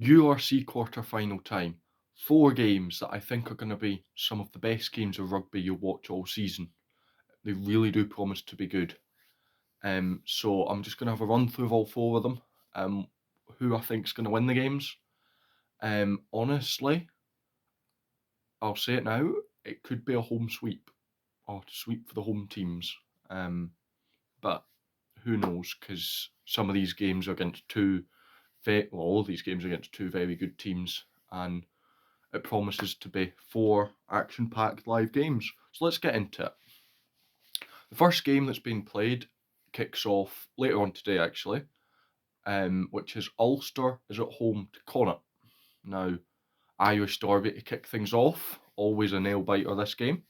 URC quarter-final time. 4 games that I think are going to be some of the best games of rugby you'll watch all season. They really do promise to be good. So I'm just going to have a run through of all 4 of them. Who I think is going to win the games. Honestly, I'll say it now. It could be a home sweep or sweep for the home teams. But who knows? Because some of these games are against all of these games are against 2 very good teams, and it promises to be 4 action-packed live games. So let's get into it. The first game that's being played kicks off later on today, actually, which is Ulster is at home to Connacht. Now, Irish Derby to kick things off, always a nail-biter this game.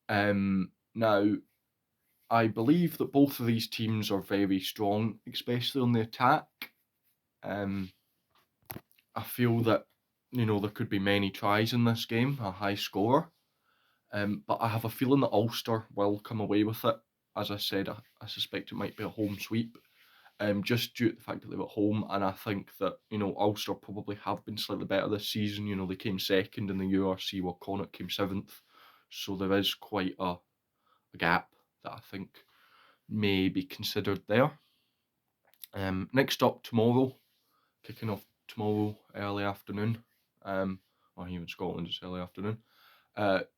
Now, I believe that both of these teams are very strong, especially on the attack. I feel that, there could be many tries in this game, a high score. But I have a feeling that Ulster will come away with it. As I said, I suspect it might be a home sweep, just due to the fact that they're at home. And I think that, Ulster probably have been slightly better this season. They came second in the URC while Connacht came 7th. So there is quite a gap that I think may be considered there. Next up tomorrow, kicking off tomorrow early afternoon, or even Scotland it's early afternoon.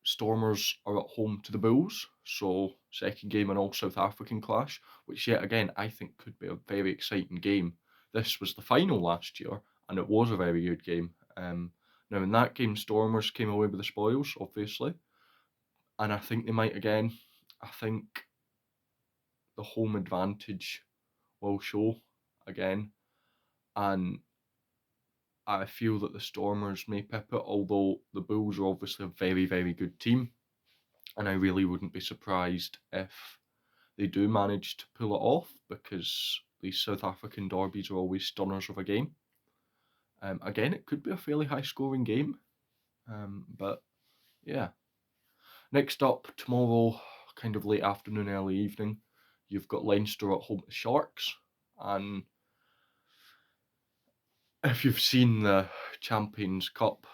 Stormers are at home to the Bulls, so second game in all South African clash, which yet again I think could be a very exciting game. This was the final last year, and it was a very good game. Now in that game, Stormers came away with the spoils, obviously, and I think they might again. I think the home advantage will show again, and I feel that the Stormers may pip it, although the Bulls are obviously a very, very good team, and I really wouldn't be surprised if they do manage to pull it off, because these South African derbies are always stunners of a game. Again, it could be a fairly high-scoring game, but yeah. Next up, tomorrow, kind of late afternoon, early evening, you've got Leinster at home to Sharks, and if you've seen the Champions Cup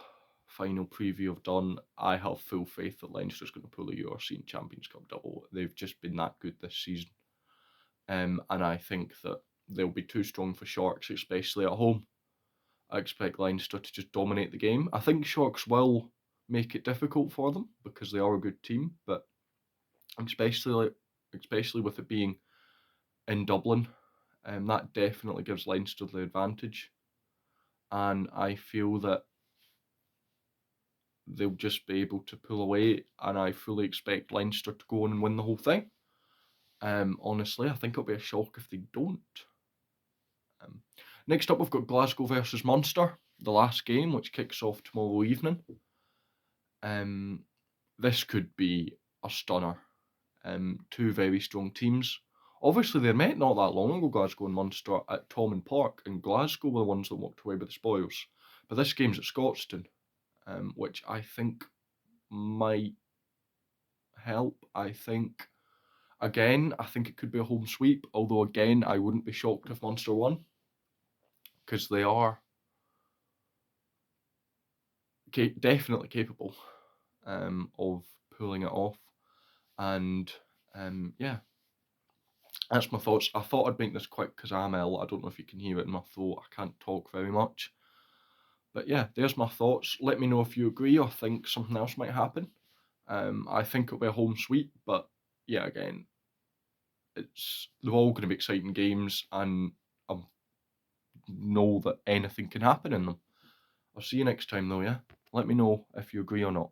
final preview I've done, I have full faith that Leinster's going to pull the URC and Champions Cup double. They've just been that good this season. And I think that they'll be too strong for Sharks, especially at home. I expect Leinster to just dominate the game. I think Sharks will make it difficult for them because they are a good team, but especially with it being in Dublin, that definitely gives Leinster the advantage. And I feel that they'll just be able to pull away, and I fully expect Leinster to go on and win the whole thing. Honestly, I think it'll be a shock if they don't. Next up, we've got Glasgow versus Munster, the last game, which kicks off tomorrow evening. This could be a stunner. 2 very strong teams. Obviously, they met not that long ago, Glasgow and Munster, at Thomond Park, and Glasgow were the ones that walked away with the spoils. But this game's at Scotstoun, which I think might help. I think it could be a home sweep, although again, I wouldn't be shocked if Munster won, because they are definitely capable of pulling it off. And yeah, that's my thoughts. I thought I'd make this quick because I'm ill. I don't know if you can hear it in my throat. I can't talk very much. But yeah, there's my thoughts. Let me know if you agree or think something else might happen. I think it'll be a home sweep, but yeah, again, they're all going to be exciting games, and I know that anything can happen in them. I'll see you next time though, yeah? Let me know if you agree or not.